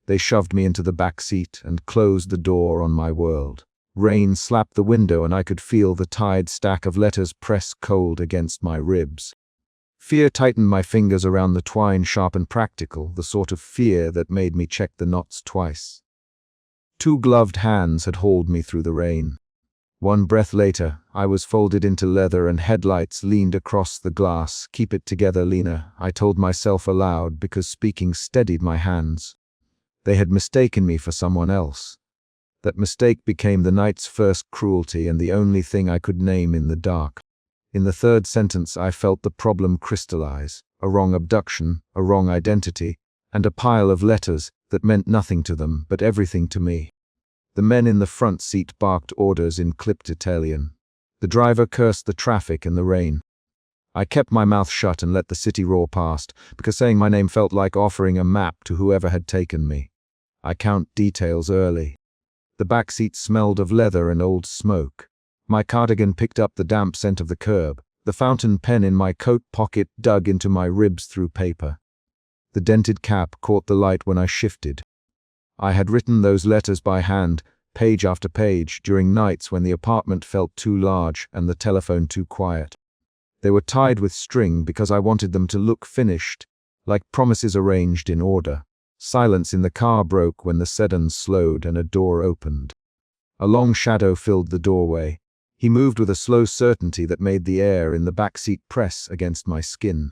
They shoved me into the back seat and closed the door on my world. Rain slapped the window and I could feel the tied stack of letters press cold against my ribs. Fear tightened my fingers around the twine, sharp and practical, the sort of fear that made me check the knots twice. 2 gloved hands had hauled me through the rain. 1 breath later, I was folded into leather and headlights leaned across the glass. "Keep it together, Lena," I told myself aloud because speaking steadied my hands. They had mistaken me for someone else. That mistake became the night's first cruelty and the only thing I could name in the dark. In the 3rd sentence, I felt the problem crystallize: a wrong abduction, a wrong identity, and a pile of letters that meant nothing to them, but everything to me. The men in the front seat barked orders in clipped Italian. The driver cursed the traffic and the rain. I kept my mouth shut and let the city roar past, because saying my name felt like offering a map to whoever had taken me. I count details early. The back seat smelled of leather and old smoke. My cardigan picked up the damp scent of the curb. The fountain pen in my coat pocket dug into my ribs through paper. The dented cap caught the light when I shifted. I had written those letters by hand, page after page, during nights when the apartment felt too large and the telephone too quiet. They were tied with string because I wanted them to look finished, like promises arranged in order. Silence in the car broke when the sedan slowed and a door opened. A long shadow filled the doorway. He moved with a slow certainty that made the air in the backseat press against my skin.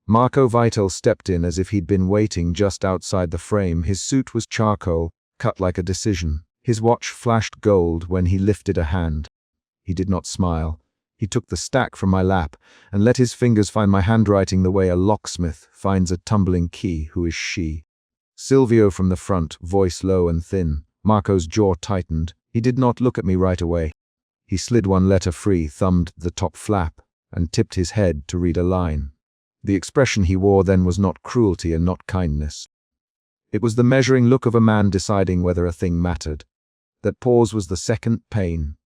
Marco Vital stepped in as if he'd been waiting just outside the frame. His suit was charcoal, cut like a decision. His watch flashed gold when he lifted a hand. He did not smile. He took the stack from my lap and let his fingers find my handwriting the way a locksmith finds a tumbling key. "Who is she?" Silvio from the front, voice low and thin. Marco's jaw tightened. He did not look at me right away. He slid 1 letter free, thumbed the top flap, and tipped his head to read a line. The expression he wore then was not cruelty and not kindness. It was the measuring look of a man deciding whether a thing mattered. That pause was the second pain,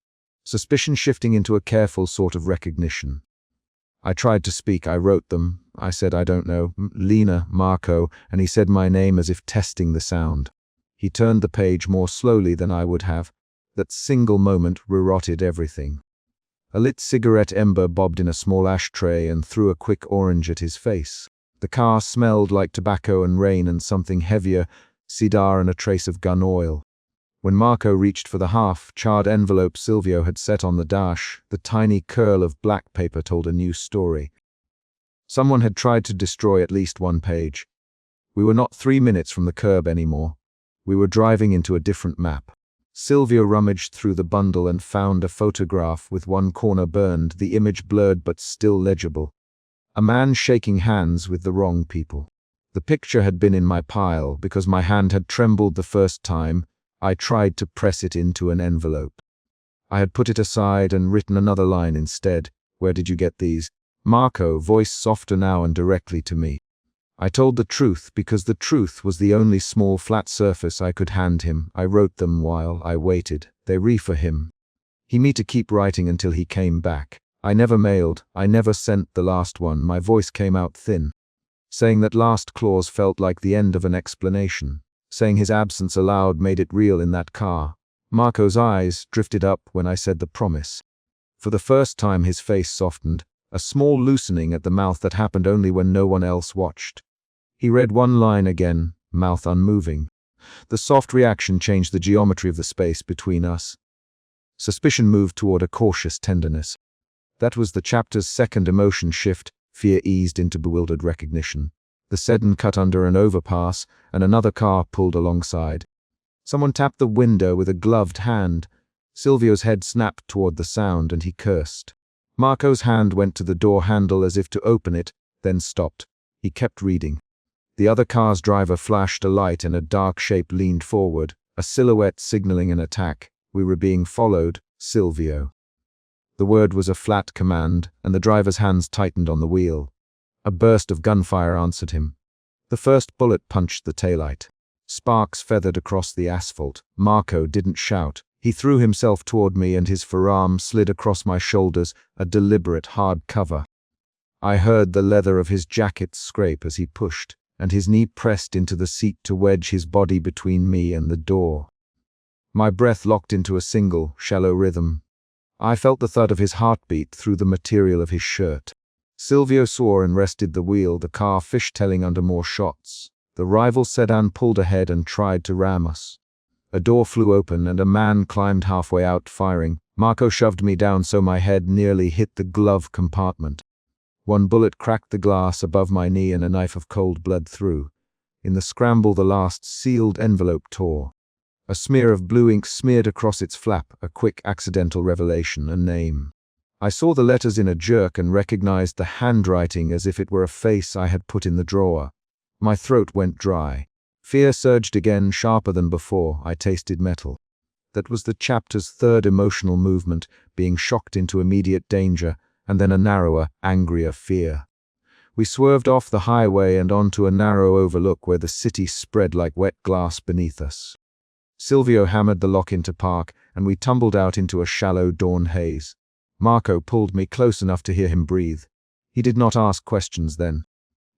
suspicion shifting into a careful sort of recognition. I tried to speak. "I wrote them." I said, "I don't know. Lena, Marco," and he said my name as if testing the sound. He turned the page more slowly than I would have. That single moment rerotted everything. A lit cigarette ember bobbed in a small ashtray and threw a quick orange at his face. The car smelled like tobacco and rain and something heavier, cedar and a trace of gun oil. When Marco reached for the half-charred envelope Silvio had set on the dash, the tiny curl of black paper told a new story. Someone had tried to destroy at least 1 page. We were not 3 minutes from the curb anymore. We were driving into a different map. Silvio rummaged through the bundle and found a photograph with 1 corner burned, the image blurred but still legible. A man shaking hands with the wrong people. The picture had been in my pile because my hand had trembled the first time I tried to press it into an envelope. I had put it aside and written another line instead. "Where did you get these?" Marco, voice softer now and directly to me. I told the truth because the truth was the only small flat surface I could hand him. "I wrote them while I waited. They re for him. He me to keep writing until he came back. I never mailed. I never sent the last one." My voice came out thin. Saying that last clause felt like the end of an explanation. Saying his absence aloud made it real in that car. Marco's eyes drifted up when I said the promise. For the first time his face softened, a small loosening at the mouth that happened only when no one else watched. He read 1 line again, mouth unmoving. The soft reaction changed the geometry of the space between us. Suspicion moved toward a cautious tenderness. That was the chapter's second emotion shift. Fear eased into bewildered recognition. The sedan cut under an overpass, and another car pulled alongside. Someone tapped the window with a gloved hand. Silvio's head snapped toward the sound, and he cursed. Marco's hand went to the door handle as if to open it, then stopped. He kept reading. The other car's driver flashed a light and a dark shape leaned forward, a silhouette signaling an attack. We were being followed. Silvio. The word was a flat command, and the driver's hands tightened on the wheel. A burst of gunfire answered him. The first bullet punched the taillight. Sparks feathered across the asphalt. Marco didn't shout. He threw himself toward me and his forearm slid across my shoulders, a deliberate hard cover. I heard the leather of his jacket scrape as he pushed, and his knee pressed into the seat to wedge his body between me and the door. My breath locked into a single, shallow rhythm. I felt the thud of his heartbeat through the material of his shirt. Silvio saw and rested the wheel, the car fishtailing under more shots. The rival sedan pulled ahead and tried to ram us. A door flew open and a man climbed halfway out, firing. Marco shoved me down so my head nearly hit the glove compartment. One bullet cracked the glass above my knee and a knife of cold bled through. In the scramble, the last sealed envelope tore. A smear of blue ink smeared across its flap, a quick accidental revelation, a name. I saw the letters in a jerk and recognized the handwriting as if it were a face I had put in the drawer. My throat went dry. Fear surged again, sharper than before. I tasted metal. That was the chapter's third emotional movement, being shocked into immediate danger, and then a narrower, angrier fear. We swerved off the highway and onto a narrow overlook where the city spread like wet glass beneath us. Silvio hammered the lock into park, and we tumbled out into a shallow dawn haze. Marco pulled me close enough to hear him breathe. He did not ask questions then.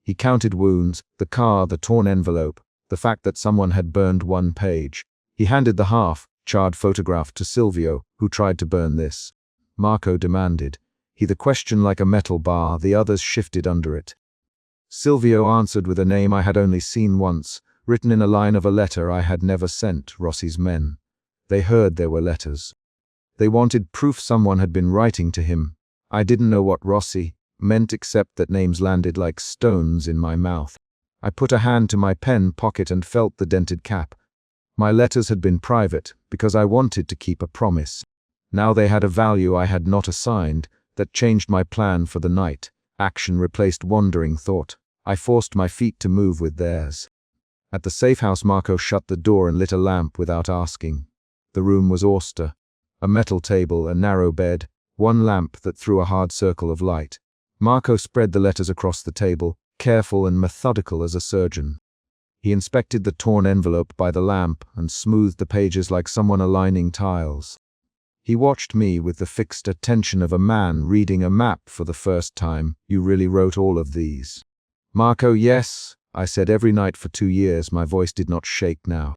He counted wounds, the car, the torn envelope, the fact that someone had burned one page. He handed the half-charred photograph to Silvio, who tried to burn this. Marco demanded. He the question like a metal bar, the others shifted under it. Silvio answered with a name I had only seen once, written in a line of a letter I had never sent, Rossi's men. They heard there were letters. They wanted proof someone had been writing to him. I didn't know what Rossi meant except that names landed like stones in my mouth. I put a hand to my pen pocket and felt the dented cap. My letters had been private, because I wanted to keep a promise. Now they had a value I had not assigned, that changed my plan for the night. Action replaced wandering thought. I forced my feet to move with theirs. At the safe house, Marco shut the door and lit a lamp without asking. The room was auster. A metal table, a narrow bed, one lamp that threw a hard circle of light. Marco spread the letters across the table, careful and methodical as a surgeon. He inspected the torn envelope by the lamp and smoothed the pages like someone aligning tiles. He watched me with the fixed attention of a man reading a map for the first time. You really wrote all of these? Marco, yes, I said every night for 2 years. My voice did not shake now.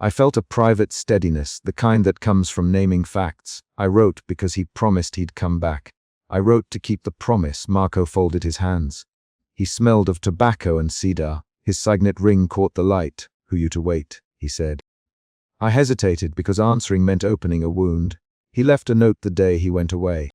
I felt a private steadiness, the kind that comes from naming facts. I wrote because he promised he'd come back. I wrote to keep the promise. Marco folded his hands. He smelled of tobacco and cedar. His signet ring caught the light. Who you to wait, he said. I hesitated because answering meant opening a wound. He left a note the day he went away.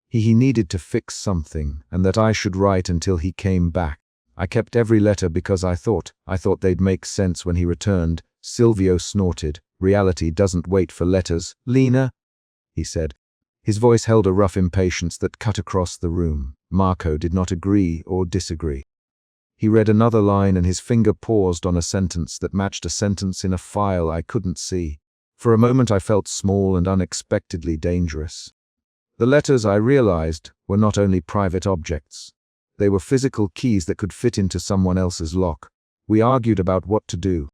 He needed to fix something, and that I should write until he came back. I kept every letter because I thought they'd make sense when he returned. Silvio snorted. Reality doesn't wait for letters. Lena, he said. His voice held a rough impatience that cut across the room. Marco did not agree or disagree. He read another line and his finger paused on a sentence that matched a sentence in a file I couldn't see. For a moment I felt small and unexpectedly dangerous. The letters, I realized, were not only private objects. They were physical keys that could fit into someone else's lock. We argued about what to do.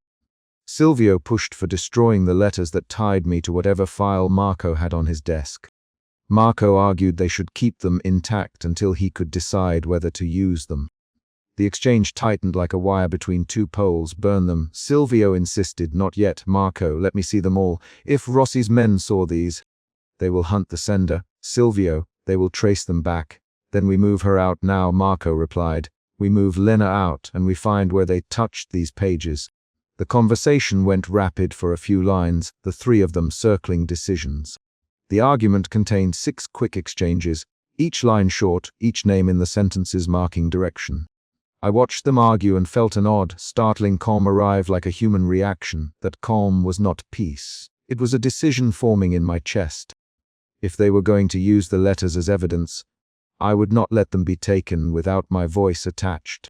Silvio pushed for destroying the letters that tied me to whatever file Marco had on his desk. Marco argued they should keep them intact until he could decide whether to use them. The exchange tightened like a wire between two poles. Burn them. Silvio insisted. Not yet, Marco, let me see them all. If Rossi's men saw these, they will hunt the sender. Silvio, they will trace them back. Then we move her out now, Marco replied. We move Lena out and we find where they touched these pages. The conversation went rapid for a few lines, the three of them circling decisions. The argument contained 6 quick exchanges, each line short, each name in the sentences marking direction. I watched them argue and felt an odd, startling calm arrive like a human reaction. That calm was not peace. It was a decision forming in my chest. If they were going to use the letters as evidence, I would not let them be taken without my voice attached.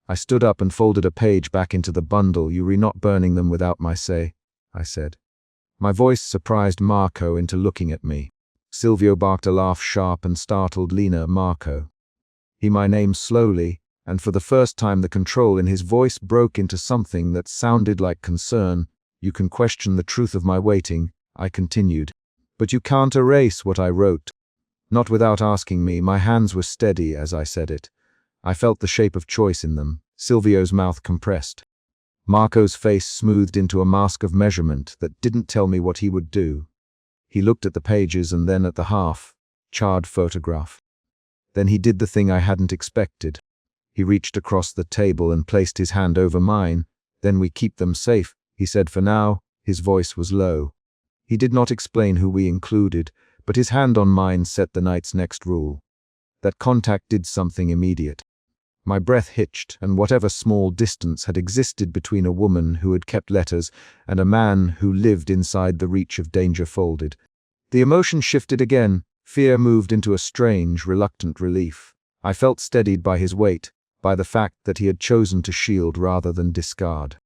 I stood up and folded a page back into the bundle. You're not burning them without my say, I said. My voice surprised Marco into looking at me. Silvio barked a laugh, sharp and startled. Lena, Marco. He my name slowly, and for the first time the control in his voice broke into something that sounded like concern. You can question the truth of my waiting, I continued. But you can't erase what I wrote. Not without asking me. My hands were steady as I said it. I felt the shape of choice in them. Silvio's mouth compressed. Marco's face smoothed into a mask of measurement that didn't tell me what he would do. He looked at the pages and then at the half-charred photograph. Then he did the thing I hadn't expected. He reached across the table and placed his hand over mine. "Then we keep them safe," he said. "For now." His voice was low. He did not explain who we included, but his hand on mine set the night's next rule. That contact did something immediate. My breath hitched, and whatever small distance had existed between a woman who had kept letters and a man who lived inside the reach of danger folded. The emotion shifted again. Fear moved into a strange, reluctant relief. I felt steadied by his weight, by the fact that he had chosen to shield rather than discard.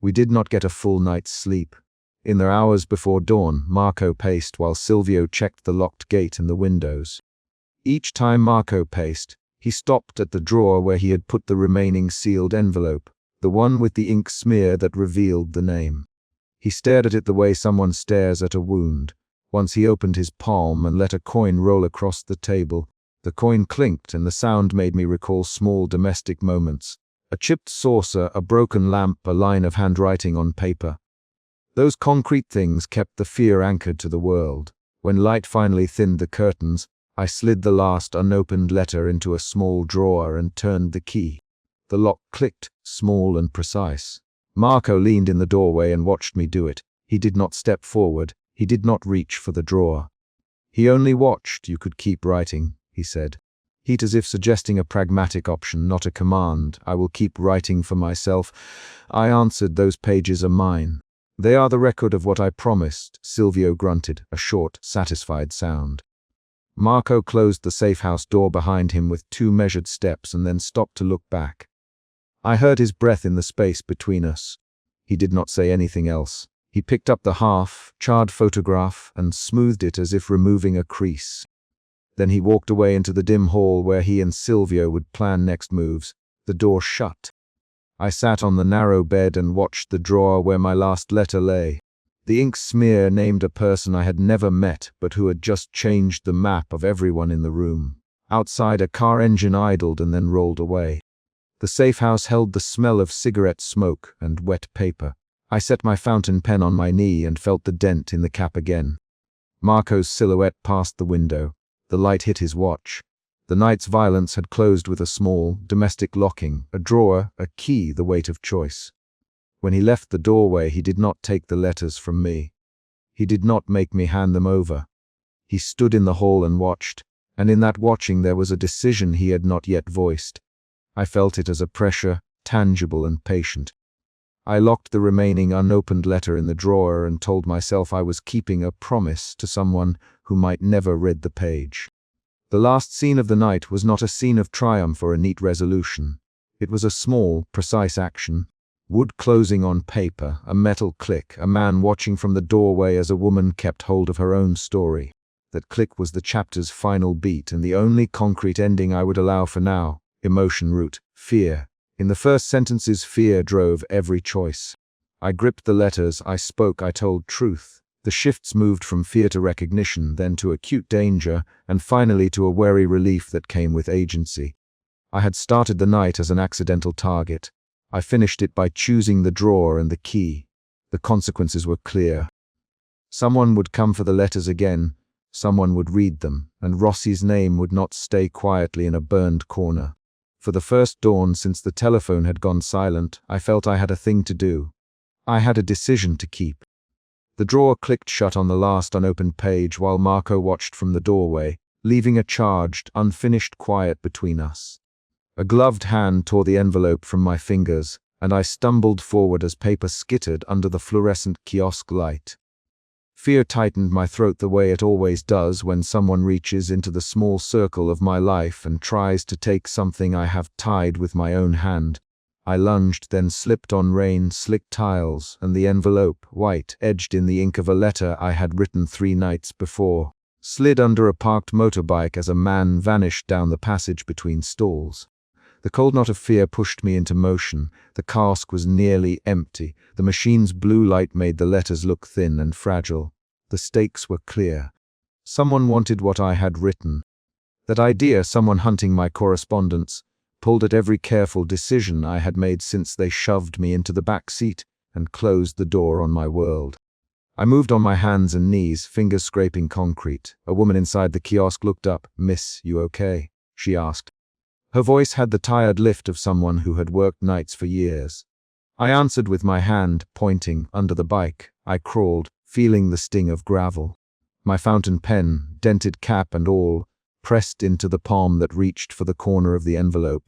We did not get a full night's sleep. In the hours before dawn, Marco paced while Silvio checked the locked gate and the windows. Each time Marco paced, he stopped at the drawer where he had put the remaining sealed envelope, the one with the ink smear that revealed the name. He stared at it the way someone stares at a wound. Once he opened his palm and let a coin roll across the table. The coin clinked and the sound made me recall small domestic moments. A chipped saucer, a broken lamp, a line of handwriting on paper. Those concrete things kept the fear anchored to the world. When light finally thinned the curtains, I slid the last unopened letter into a small drawer and turned the key. The lock clicked, small and precise. Marco leaned in the doorway and watched me do it. He did not step forward. He did not reach for the drawer. He only watched. "You could keep writing," he said. Heat as if suggesting a pragmatic option, not a command. "I will keep writing for myself." I answered, "Those pages are mine. They are the record of what I promised." Silvio grunted, a short, satisfied sound. Marco closed the safe-house door behind him with 2 measured steps and then stopped to look back. I heard his breath in the space between us. He did not say anything else. He picked up the half-charred photograph and smoothed it as if removing a crease. Then he walked away into the dim hall where he and Silvio would plan next moves. The door shut. I sat on the narrow bed and watched the drawer where my last letter lay. The ink smear named a person I had never met but who had just changed the map of everyone in the room. Outside, a car engine idled and then rolled away. The safe house held the smell of cigarette smoke and wet paper. I set my fountain pen on my knee and felt the dent in the cap again. Marco's silhouette passed the window. The light hit his watch. The night's violence had closed with a small, domestic locking, a drawer, a key, the weight of choice. When he left the doorway, he did not take the letters from me. He did not make me hand them over. He stood in the hall and watched, and in that watching there was a decision he had not yet voiced. I felt it as a pressure, tangible and patient. I locked the remaining unopened letter in the drawer and told myself I was keeping a promise to someone who might never read the page. The last scene of the night was not a scene of triumph or a neat resolution. It was a small, precise action. Wood closing on paper, a metal click, a man watching from the doorway as a woman kept hold of her own story. That click was the chapter's final beat and the only concrete ending I would allow for now. Emotion root, fear. In the first sentences, fear drove every choice. I gripped the letters, I spoke, I told truth. The shifts moved from fear to recognition, then to acute danger, and finally to a wary relief that came with agency. I had started the night as an accidental target. I finished it by choosing the drawer and the key. The consequences were clear. Someone would come for the letters again, someone would read them, and Rossi's name would not stay quietly in a burned corner. For the first dawn since the telephone had gone silent, I felt I had a thing to do. I had a decision to keep. The drawer clicked shut on the last unopened page while Marco watched from the doorway, leaving a charged, unfinished quiet between us. A gloved hand tore the envelope from my fingers, and I stumbled forward as paper skittered under the fluorescent kiosk light. Fear tightened my throat the way it always does when someone reaches into the small circle of my life and tries to take something I have tied with my own hand. I lunged, then slipped on rain-slicked tiles, and the envelope, white, edged in the ink of a letter I had written 3 nights before, slid under a parked motorbike as a man vanished down the passage between stalls. The cold knot of fear pushed me into motion. The cask was nearly empty. The machine's blue light made the letters look thin and fragile. The stakes were clear. Someone wanted what I had written. That idea, someone hunting my correspondence, pulled at every careful decision I had made since they shoved me into the back seat and closed the door on my world. I moved on my hands and knees, fingers scraping concrete. A woman inside the kiosk looked up. "Miss, you okay?" she asked. Her voice had the tired lift of someone who had worked nights for years. I answered with my hand, pointing. Under the bike, I crawled, feeling the sting of gravel. My fountain pen, dented cap and all, pressed into the palm that reached for the corner of the envelope.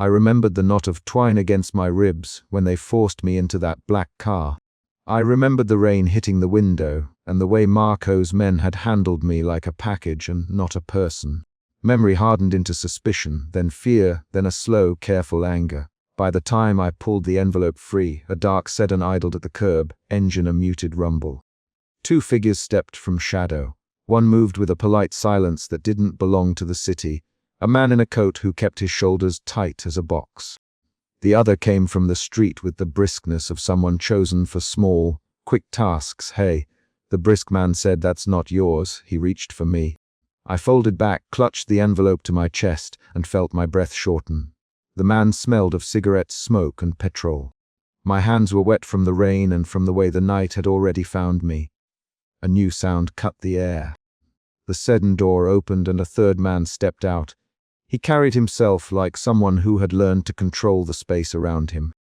I remembered the knot of twine against my ribs when they forced me into that black car. I remembered the rain hitting the window, and the way Marco's men had handled me like a package and not a person. Memory hardened into suspicion, then fear, then a slow, careful anger. By the time I pulled the envelope free, a dark sedan idled at the curb, engine a muted rumble. Two figures stepped from shadow. One moved with a polite silence that didn't belong to the city, a man in a coat who kept his shoulders tight as a box. The other came from the street with the briskness of someone chosen for small, quick tasks. "Hey," the brisk man said, "that's not yours." He reached for me. I folded back, clutched the envelope to my chest, and felt my breath shorten. The man smelled of cigarette smoke and petrol. My hands were wet from the rain and from the way the night had already found me. A new sound cut the air. The sedan door opened and a third man stepped out. He carried himself like someone who had learned to control the space around him.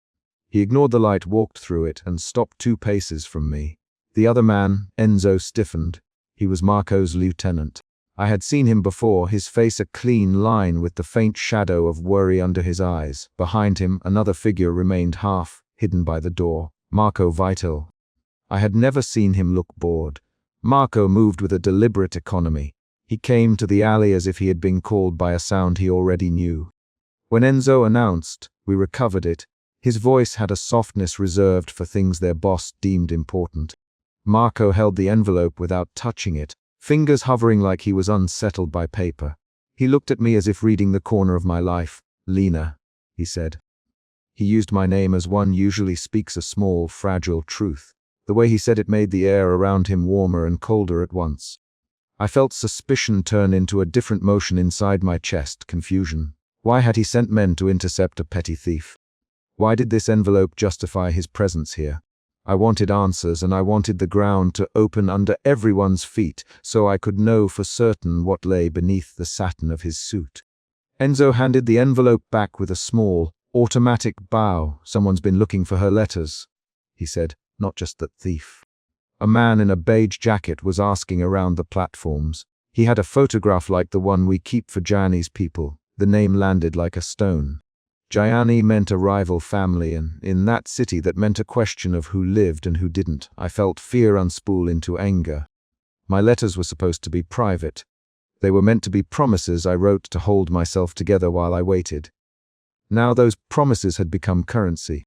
He ignored the light, walked through it, and stopped 2 paces from me. The other man, Enzo, stiffened. He was Marco's lieutenant. I had seen him before, his face a clean line with the faint shadow of worry under his eyes. Behind him, another figure remained half hidden by the door. Marco Vital. I had never seen him look bored. Marco moved with a deliberate economy. He came to the alley as if he had been called by a sound he already knew. When Enzo announced, we recovered it. His voice had a softness reserved for things their boss deemed important. Marco held the envelope without touching it, fingers hovering like he was unsettled by paper. He looked at me as if reading the corner of my life. "Lena," he said. He used my name as one usually speaks a small, fragile truth. The way he said it made the air around him warmer and colder at once. I felt suspicion turn into a different motion inside my chest, confusion. Why had he sent men to intercept a petty thief? Why did this envelope justify his presence here? I wanted answers, and I wanted the ground to open under everyone's feet so I could know for certain what lay beneath the satin of his suit. Enzo handed the envelope back with a small, automatic bow. "Someone's been looking for her letters," he said, "not just that thief." A man in a beige jacket was asking around the platforms. He had a photograph like the one we keep for Gianni's people. The name landed like a stone. Gianni meant a rival family, and in that city that meant a question of who lived and who didn't. I felt fear unspool into anger. My letters were supposed to be private. They were meant to be promises I wrote to hold myself together while I waited. Now those promises had become currency.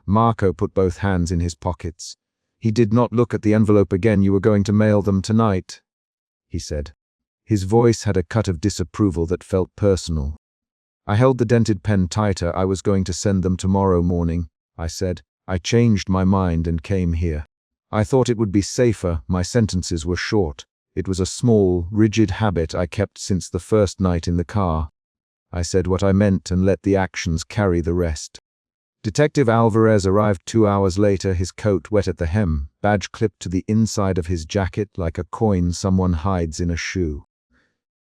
Marco put both hands in his pockets. He did not look at the envelope again. "You were going to mail them tonight," he said. His voice had a cut of disapproval that felt personal. I held the dented pen tighter. "I was going to send them tomorrow morning," I said. "I changed my mind and came here. I thought it would be safer. My sentences were short. It was a small, rigid habit I kept since the first night in the car. I said what I meant and let the actions carry the rest." Detective Alvarez arrived 2 hours later, his coat wet at the hem, badge clipped to the inside of his jacket like a coin someone hides in a shoe.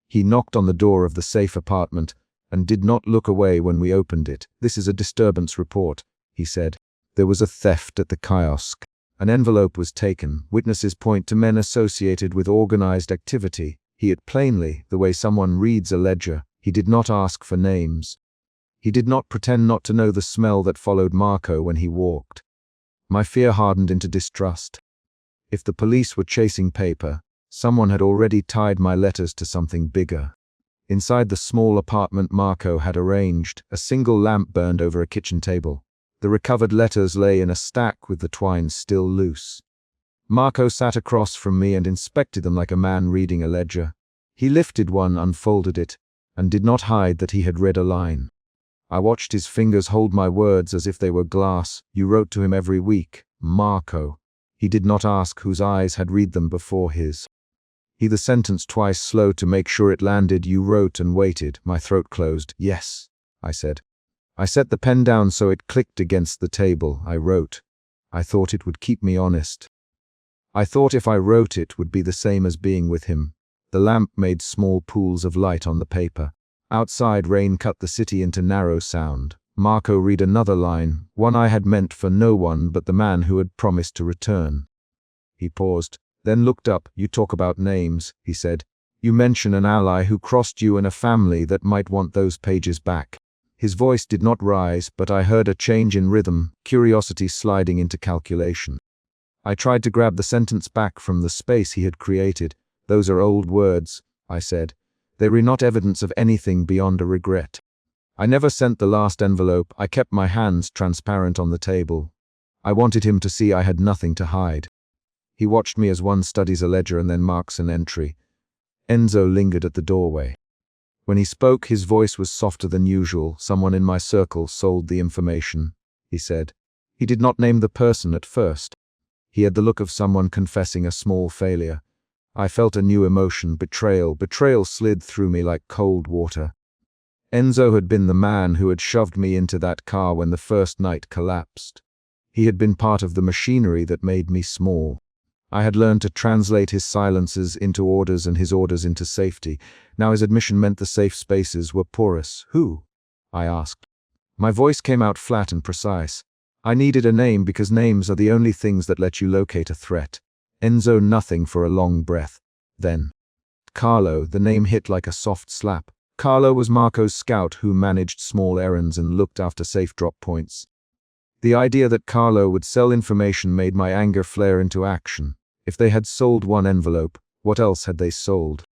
He knocked on the door of the safe apartment and did not look away when we opened it. "This is a disturbance report," he said. "There was a theft at the kiosk. An envelope was taken. Witnesses point to men associated with organized activity." He had plainly, the way someone reads a ledger. He did not ask for names. He did not pretend not to know the smell that followed Marco when he walked. My fear hardened into distrust. If the police were chasing paper, someone had already tied my letters to something bigger. Inside the small apartment Marco had arranged, a single lamp burned over a kitchen table. The recovered letters lay in a stack with the twine still loose. Marco sat across from me and inspected them like a man reading a ledger. He lifted one, unfolded it, and did not hide that he had read a line. I watched his fingers hold my words as if they were glass. "You wrote to him every week, Marco." He did not ask whose eyes had read them before his. He the sentence twice slow to make sure it landed. "You wrote and waited." My throat closed. "Yes." I said. I set the pen down so it clicked against the table. I wrote. I thought it would keep me honest. I thought if I wrote it would be the same as being with him. The lamp made small pools of light on the paper. Outside, rain cut the city into narrow sound. Marco read another line, one I had meant for no one but the man who had promised to return. He paused, then looked up. You talk about names, he said. You mention an ally who crossed you and a family that might want those pages back. His voice did not rise, but I heard a change in rhythm, curiosity sliding into calculation. I tried to grab the sentence back from the space he had created. Those are old words, I said. They were not evidence of anything beyond a regret. I never sent the last envelope. I kept my hands transparent on the table. I wanted him to see I had nothing to hide. He watched me as one studies a ledger and then marks an entry. Enzo lingered at the doorway. When he spoke, his voice was softer than usual. Someone in my circle sold the information, he said. He did not name the person at first. He had the look of someone confessing a small failure. I felt a new emotion, betrayal. Betrayal slid through me like cold water. Enzo had been the man who had shoved me into that car when the first night collapsed. He had been part of the machinery that made me small. I had learned to translate his silences into orders and his orders into safety. Now his admission meant the safe spaces were porous. Who? I asked. My voice came out flat and precise. I needed a name because names are the only things that let you locate a threat. Enzo, nothing for a long breath. Then, Carlo, the name hit like a soft slap. Carlo was Marco's scout who managed small errands and looked after safe drop points. The idea that Carlo would sell information made my anger flare into action. If they had sold one envelope, what else had they sold?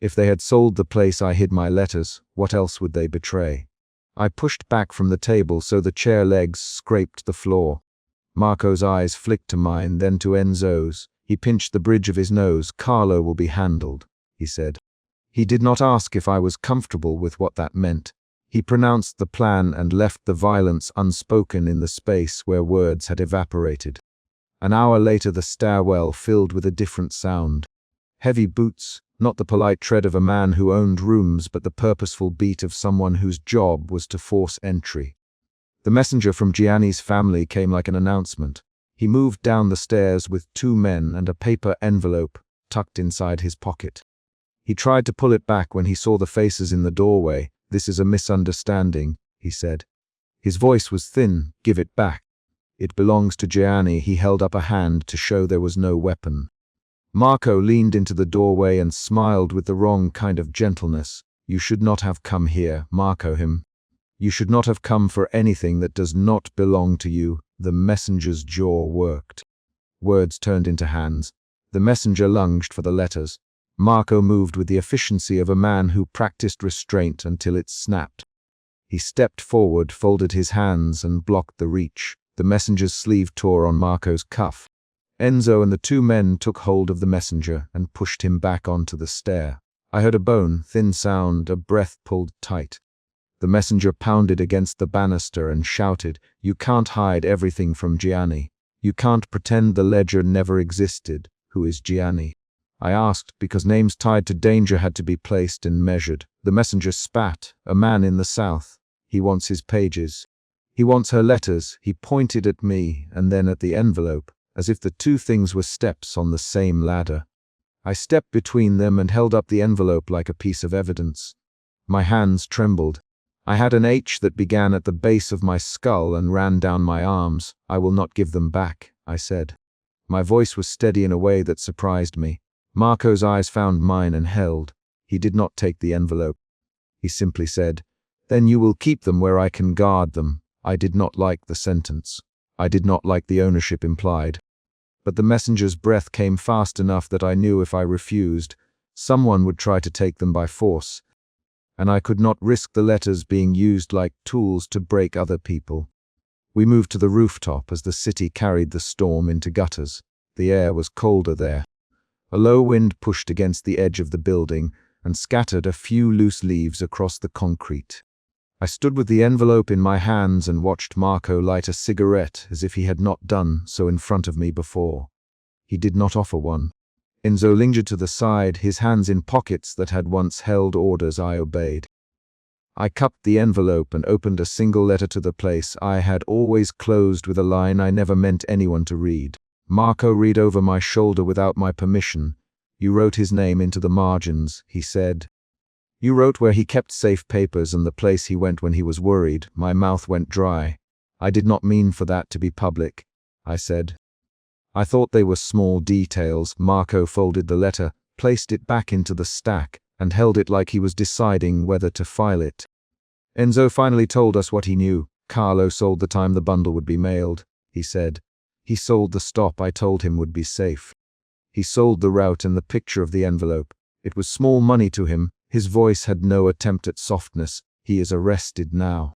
If they had sold the place I hid my letters, what else would they betray? I pushed back from the table so the chair legs scraped the floor. Marco's eyes flicked to mine, then to Enzo's. He pinched the bridge of his nose. Carlo will be handled, he said. He did not ask if I was comfortable with what that meant. He pronounced the plan and left the violence unspoken in the space where words had evaporated. An hour later, the stairwell filled with a different sound. Heavy boots, not the polite tread of a man who owned rooms, but the purposeful beat of someone whose job was to force entry. The messenger from Gianni's family came like an announcement. He moved down the stairs with 2 men and a paper envelope tucked inside his pocket. He tried to pull it back when he saw the faces in the doorway. This is a misunderstanding, he said. His voice was thin. Give it back. It belongs to Gianni. He held up a hand to show there was no weapon. Marco leaned into the doorway and smiled with the wrong kind of gentleness. You should not have come here, Marco him. You should not have come for anything that does not belong to you. The messenger's jaw worked. Words turned into hands. The messenger lunged for the letters. Marco moved with the efficiency of a man who practiced restraint until it snapped. He stepped forward, folded his hands, and blocked the reach. The messenger's sleeve tore on Marco's cuff. Enzo and the 2 men took hold of the messenger and pushed him back onto the stair. I heard a bone, thin sound, a breath pulled tight. The messenger pounded against the banister and shouted, You can't hide everything from Gianni. You can't pretend the ledger never existed. Who is Gianni? I asked, because names tied to danger had to be placed and measured. The messenger spat. A man in the south. He wants his pages. He wants her letters. He pointed at me and then at the envelope, as if the 2 things were steps on the same ladder. I stepped between them and held up the envelope like a piece of evidence. My hands trembled. I had an H that began at the base of my skull and ran down my arms. I will not give them back, I said. My voice was steady in a way that surprised me. Marco's eyes found mine and held. He did not take the envelope. He simply said, Then you will keep them where I can guard them. I did not like the sentence. I did not like the ownership implied. But the messenger's breath came fast enough that I knew if I refused, someone would try to take them by force, and I could not risk the letters being used like tools to break other people. We moved to the rooftop as the city carried the storm into gutters. The air was colder there. A low wind pushed against the edge of the building and scattered a few loose leaves across the concrete. I stood with the envelope in my hands and watched Marco light a cigarette as if he had not done so in front of me before. He did not offer one. Enzo lingered to the side, his hands in pockets that had once held orders I obeyed. I cupped the envelope and opened a single letter to the place I had always closed with a line I never meant anyone to read. Marco read over my shoulder without my permission. "You wrote his name into the margins," he said. "You wrote where he kept safe papers and the place he went when he was worried." My mouth went dry. "I did not mean for that to be public," I said. "I thought they were small details." Marco folded the letter, placed it back into the stack, and held it like he was deciding whether to file it. "Enzo finally told us what he knew. Carlo sold the time the bundle would be mailed," he said. "He sold the stop I told him would be safe. He sold the route and the picture of the envelope. It was small money to him." His voice had no attempt at softness. "He is arrested now.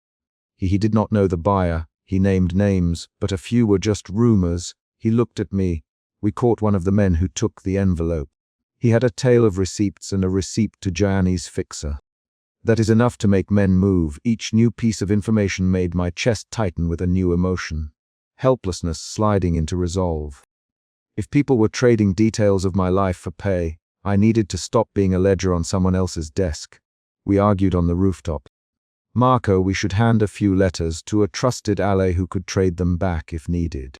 He did not know the buyer. He named names, but a few were just rumors." He looked at me. "We caught one of the men who took the envelope. He had a tale of receipts and a receipt to Gianni's fixer. That is enough to make men move." Each new piece of information made my chest tighten with a new emotion. Helplessness sliding into resolve. If people were trading details of my life for pay, I needed to stop being a ledger on someone else's desk. We argued on the rooftop. "Marco, we should hand a few letters to a trusted ally who could trade them back if needed."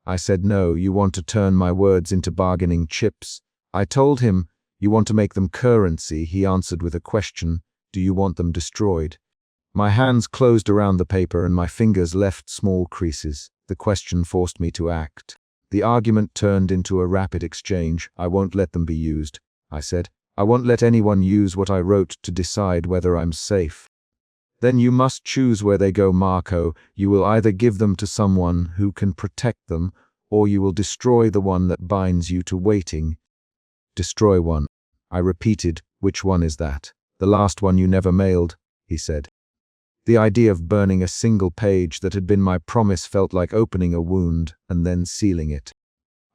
I said, "No, you want to turn my words into bargaining chips." I told him, "You want to make them currency." He answered with a question, "Do you want them destroyed?" My hands closed around the paper and my fingers left small creases. The question forced me to act. The argument turned into a rapid exchange. "I won't let them be used," I said. "I won't let anyone use what I wrote to decide whether I'm safe." "Then you must choose where they go, Marco. You will either give them to someone who can protect them, or you will destroy the one that binds you to waiting." "Destroy one," I repeated. "Which one is that?" "The last one you never mailed," he said. The idea of burning a single page that had been my promise felt like opening a wound and then sealing it.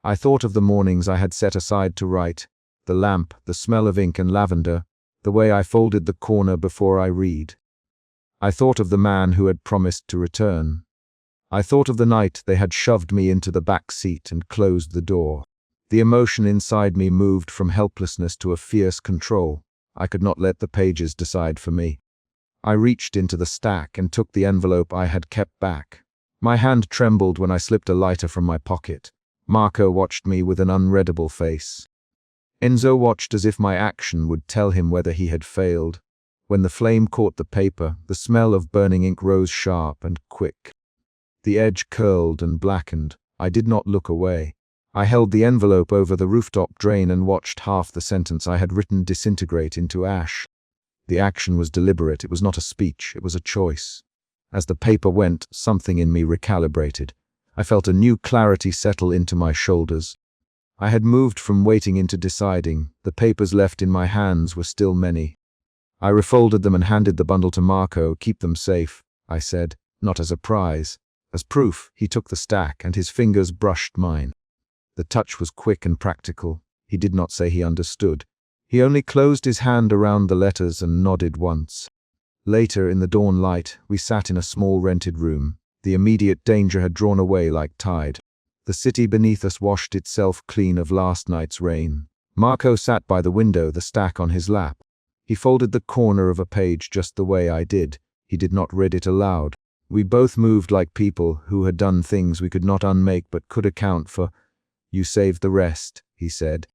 I thought of the mornings I had set aside to write, the lamp, the smell of ink and lavender, the way I folded the corner before I read. I thought of the man who had promised to return. I thought of the night they had shoved me into the back seat and closed the door. The emotion inside me moved from helplessness to a fierce control. I could not let the pages decide for me. I reached into the stack and took the envelope I had kept back. My hand trembled when I slipped a lighter from my pocket. Marco watched me with an unreadable face. Enzo watched as if my action would tell him whether he had failed. When the flame caught the paper, the smell of burning ink rose sharp and quick. The edge curled and blackened. I did not look away. I held the envelope over the rooftop drain and watched half the sentence I had written disintegrate into ash. The action was deliberate. It was not a speech. It was a choice. As the paper went, something in me recalibrated. I felt a new clarity settle into my shoulders. I had moved from waiting into deciding. The papers left in my hands were still many. I refolded them and handed the bundle to Marco. "Keep them safe," I said, "not as a prize. As proof." He took the stack and his fingers brushed mine. The touch was quick and practical. He did not say he understood. He only closed his hand around the letters and nodded once. Later, in the dawn light, we sat in a small rented room. The immediate danger had drawn away like tide. The city beneath us washed itself clean of last night's rain. Marco sat by the window, the stack on his lap. He folded the corner of a page just the way I did. He did not read it aloud. We both moved like people who had done things we could not unmake but could account for. "You saved the rest," he said.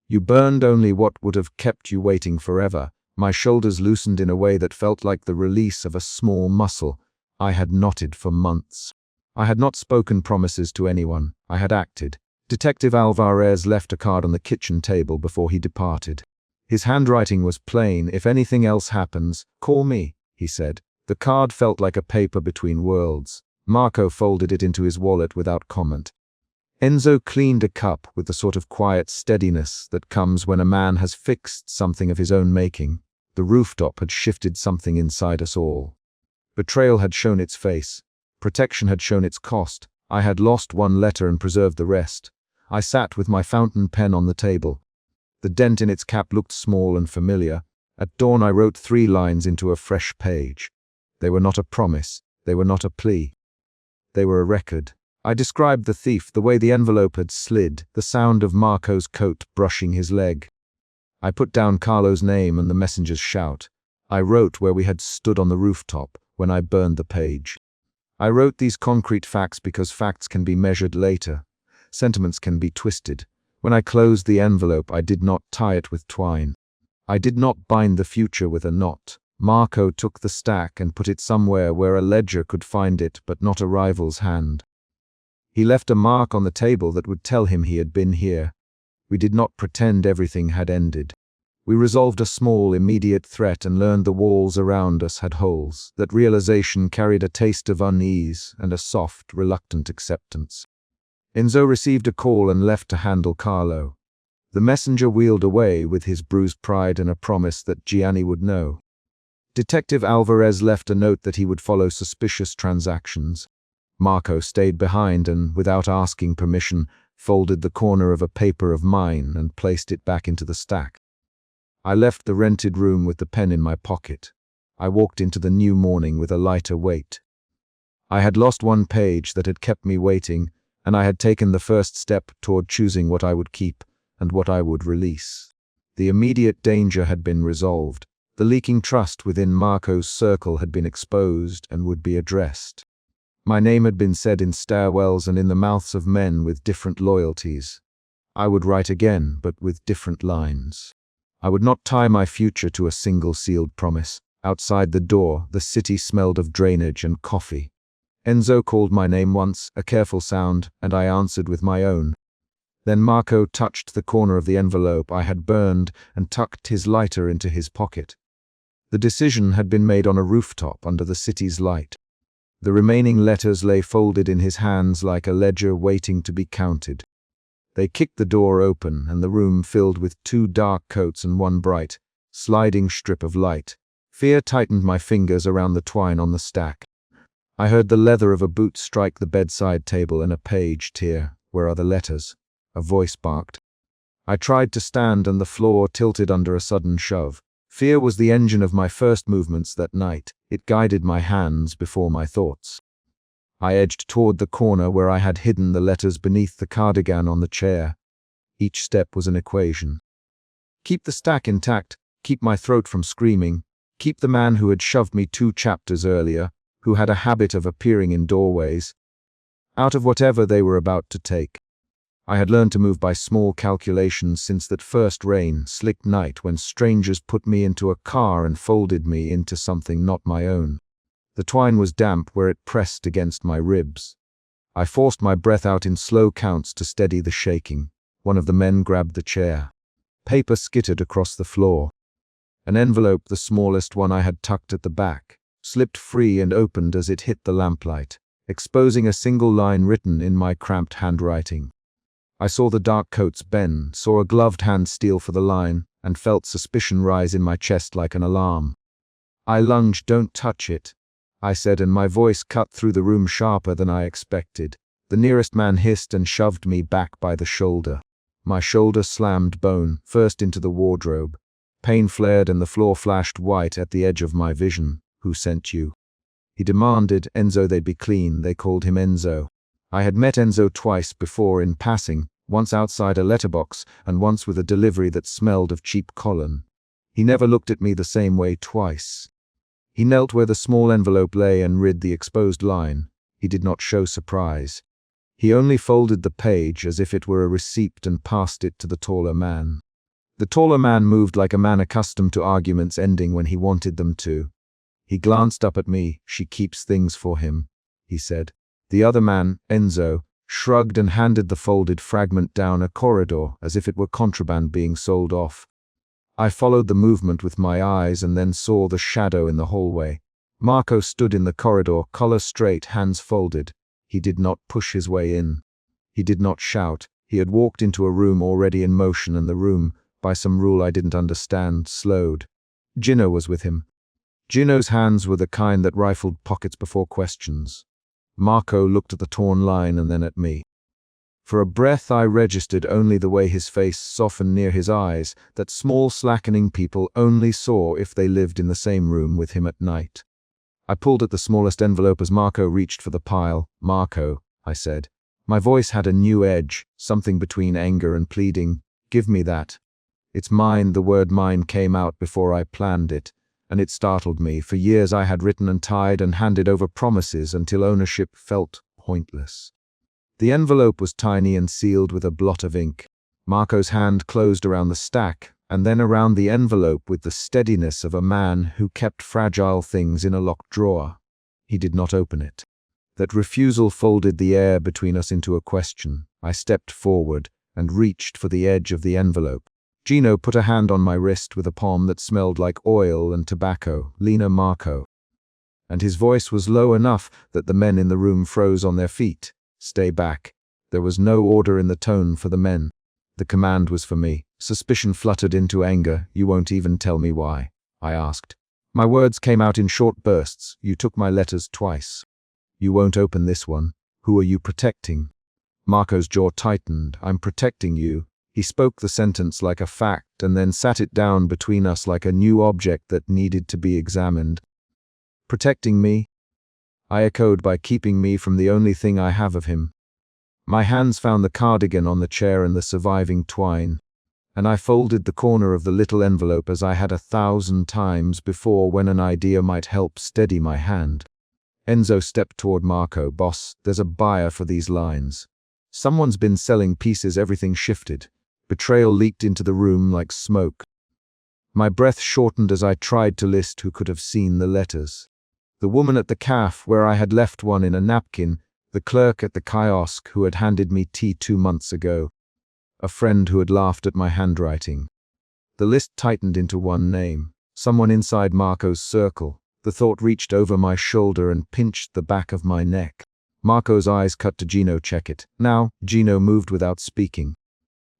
"You burned only what would have kept you waiting forever." My shoulders loosened in a way that felt like the release of a small muscle. I had knotted for months. I had not spoken promises to anyone. I had acted. Detective Alvarez left a card on the kitchen table before he departed. His handwriting was plain. "If anything else happens, call me," he said. The card felt like a paper between worlds. Marco folded it into his wallet without comment. Enzo cleaned a cup with the sort of quiet steadiness that comes when a man has fixed something of his own making. The rooftop had shifted something inside us all. Betrayal had shown its face. Protection had shown its cost. I had lost one letter and preserved the rest. I sat with my fountain pen on the table. The dent in its cap looked small and familiar. At dawn I wrote 3 lines into a fresh page. They were not a promise. They were not a plea. They were a record. I described the thief, the way the envelope had slid, the sound of Marco's coat brushing his leg. I put down Carlo's name and the messenger's shout. I wrote where we had stood on the rooftop when I burned the page. I wrote these concrete facts because facts can be measured later. Sentiments can be twisted. When I closed the envelope, I did not tie it with twine. I did not bind the future with a knot. Marco took the stack and put it somewhere where a ledger could find it, but not a rival's hand. He left a mark on the table that would tell him he had been here. We did not pretend everything had ended. We resolved a small, immediate threat and learned the walls around us had holes. That realization carried a taste of unease and a soft, reluctant acceptance. Enzo received a call and left to handle Carlo. The messenger wheeled away with his bruised pride and a promise that Gianni would know. Detective Alvarez left a note that he would follow suspicious transactions. Marco stayed behind and, without asking permission, folded the corner of a paper of mine and placed it back into the stack. I left the rented room with the pen in my pocket. I walked into the new morning with a lighter weight. I had lost one page that had kept me waiting, and I had taken the first step toward choosing what I would keep and what I would release. The immediate danger had been resolved. The leaking trust within Marco's circle had been exposed and would be addressed. My name had been said in stairwells and in the mouths of men with different loyalties. I would write again, but with different lines. I would not tie my future to a single sealed promise. Outside the door, the city smelled of drainage and coffee. Enzo called my name once, a careful sound, and I answered with my own. Then Marco touched the corner of the envelope I had burned and tucked his lighter into his pocket. The decision had been made on a rooftop under the city's light. The remaining letters lay folded in his hands like a ledger waiting to be counted. They kicked the door open, and the room filled with 2 dark coats and 1 bright, sliding strip of light. Fear tightened my fingers around the twine on the stack. I heard the leather of a boot strike the bedside table and a page tear. "Where are the letters?" a voice barked. I tried to stand and the floor tilted under a sudden shove. Fear was the engine of my first movements that night. It guided my hands before my thoughts. I edged toward the corner where I had hidden the letters beneath the cardigan on the chair. Each step was an equation. Keep the stack intact, keep my throat from screaming, keep the man who had shoved me 2 chapters earlier, who had a habit of appearing in doorways, out of whatever they were about to take. I had learned to move by small calculations since that first rain, slick night when strangers put me into a car and folded me into something not my own. The twine was damp where it pressed against my ribs. I forced my breath out in slow counts to steady the shaking. One of the men grabbed the chair. Paper skittered across the floor. An envelope, the smallest one I had tucked at the back, slipped free and opened as it hit the lamplight, exposing a single line written in my cramped handwriting. I saw the dark coats bend, saw a gloved hand steal for the line, and felt suspicion rise in my chest like an alarm. I lunged. "Don't touch it," I said, and my voice cut through the room sharper than I expected. The nearest man hissed and shoved me back by the shoulder. My shoulder slammed bone, first into the wardrobe. Pain flared and the floor flashed white at the edge of my vision. "Who sent you?" he demanded. "Enzo, they'd be clean." They called him Enzo. I had met Enzo twice before in passing, once outside a letterbox and once with a delivery that smelled of cheap colon. He never looked at me the same way twice. He knelt where the small envelope lay and read the exposed line. He did not show surprise. He only folded the page as if it were a receipt and passed it to the taller man. The taller man moved like a man accustomed to arguments ending when he wanted them to. He glanced up at me. "She keeps things for him," he said. The other man, Enzo, shrugged and handed the folded fragment down a corridor as if it were contraband being sold off. I followed the movement with my eyes and then saw the shadow in the hallway. Marco stood in the corridor, collar straight, hands folded. He did not push his way in. He did not shout. He had walked into a room already in motion, and the room, by some rule I didn't understand, slowed. Gino was with him. Gino's hands were the kind that rifled pockets before questions. Marco looked at the torn line and then at me. For a breath I registered only the way his face softened near his eyes, that small slackening people only saw if they lived in the same room with him at night. I pulled at the smallest envelope as Marco reached for the pile. "Marco," I said. My voice had a new edge, something between anger and pleading. "Give me that. It's mine." The word "mine" came out before I planned it. And it startled me. For years I had written and tied and handed over promises until ownership felt pointless. The envelope was tiny and sealed with a blot of ink. Marco's hand closed around the stack, and then around the envelope with the steadiness of a man who kept fragile things in a locked drawer. He did not open it. That refusal folded the air between us into a question. I stepped forward and reached for the edge of the envelope. Gino put a hand on my wrist with a palm that smelled like oil and tobacco. "Lena, Marco." And his voice was low enough that the men in the room froze on their feet. "Stay back." There was no order in the tone for the men. The command was for me. Suspicion fluttered into anger. "You won't even tell me why?" I asked. My words came out in short bursts. "You took my letters twice. You won't open this one. Who are you protecting?" Marco's jaw tightened. "I'm protecting you." He spoke the sentence like a fact and then sat it down between us like a new object that needed to be examined. "Protecting me?" I echoed, "by keeping me from the only thing I have of him." My hands found the cardigan on the chair and the surviving twine, and I folded the corner of the little envelope as I had 1,000 times before when an idea might help steady my hand. Enzo stepped toward Marco. "Boss, there's a buyer for these lines. Someone's been selling pieces." Everything shifted. Betrayal leaked into the room like smoke. My breath shortened as I tried to list who could have seen the letters. The woman at the cafe where I had left one in a napkin, the clerk at the kiosk who had handed me tea 2 months ago, a friend who had laughed at my handwriting. The list tightened into one name, someone inside Marco's circle. The thought reached over my shoulder and pinched the back of my neck. Marco's eyes cut to Gino. "Check it." Now, Gino moved without speaking.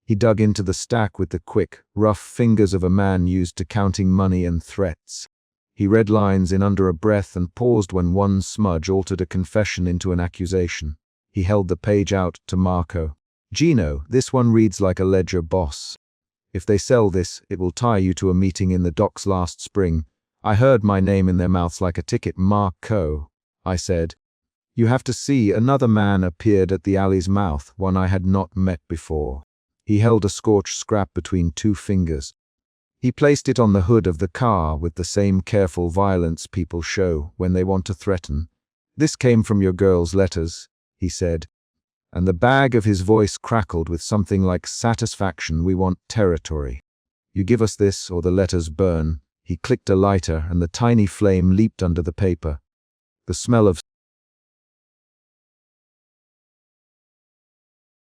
He dug into the stack with the quick, rough fingers of a man used to counting money and threats. He read lines in under a breath and paused when one smudge altered a confession into an accusation. He held the page out to Marco. "Gino, this one reads like a ledger, boss. If they sell this, it will tie you to a meeting in the docks last spring. I heard my name in their mouths like a ticket." "Marco," I said. "You have to see." Another man appeared at the alley's mouth, one I had not met before. He held a scorched scrap between 2 fingers. He placed it on the hood of the car with the same careful violence people show when they want to threaten. "This came from your girl's letters," he said, and the bag of his voice crackled with something like satisfaction. "We want territory. You give us this or the letters burn." He clicked a lighter and the tiny flame leaped under the paper. The smell of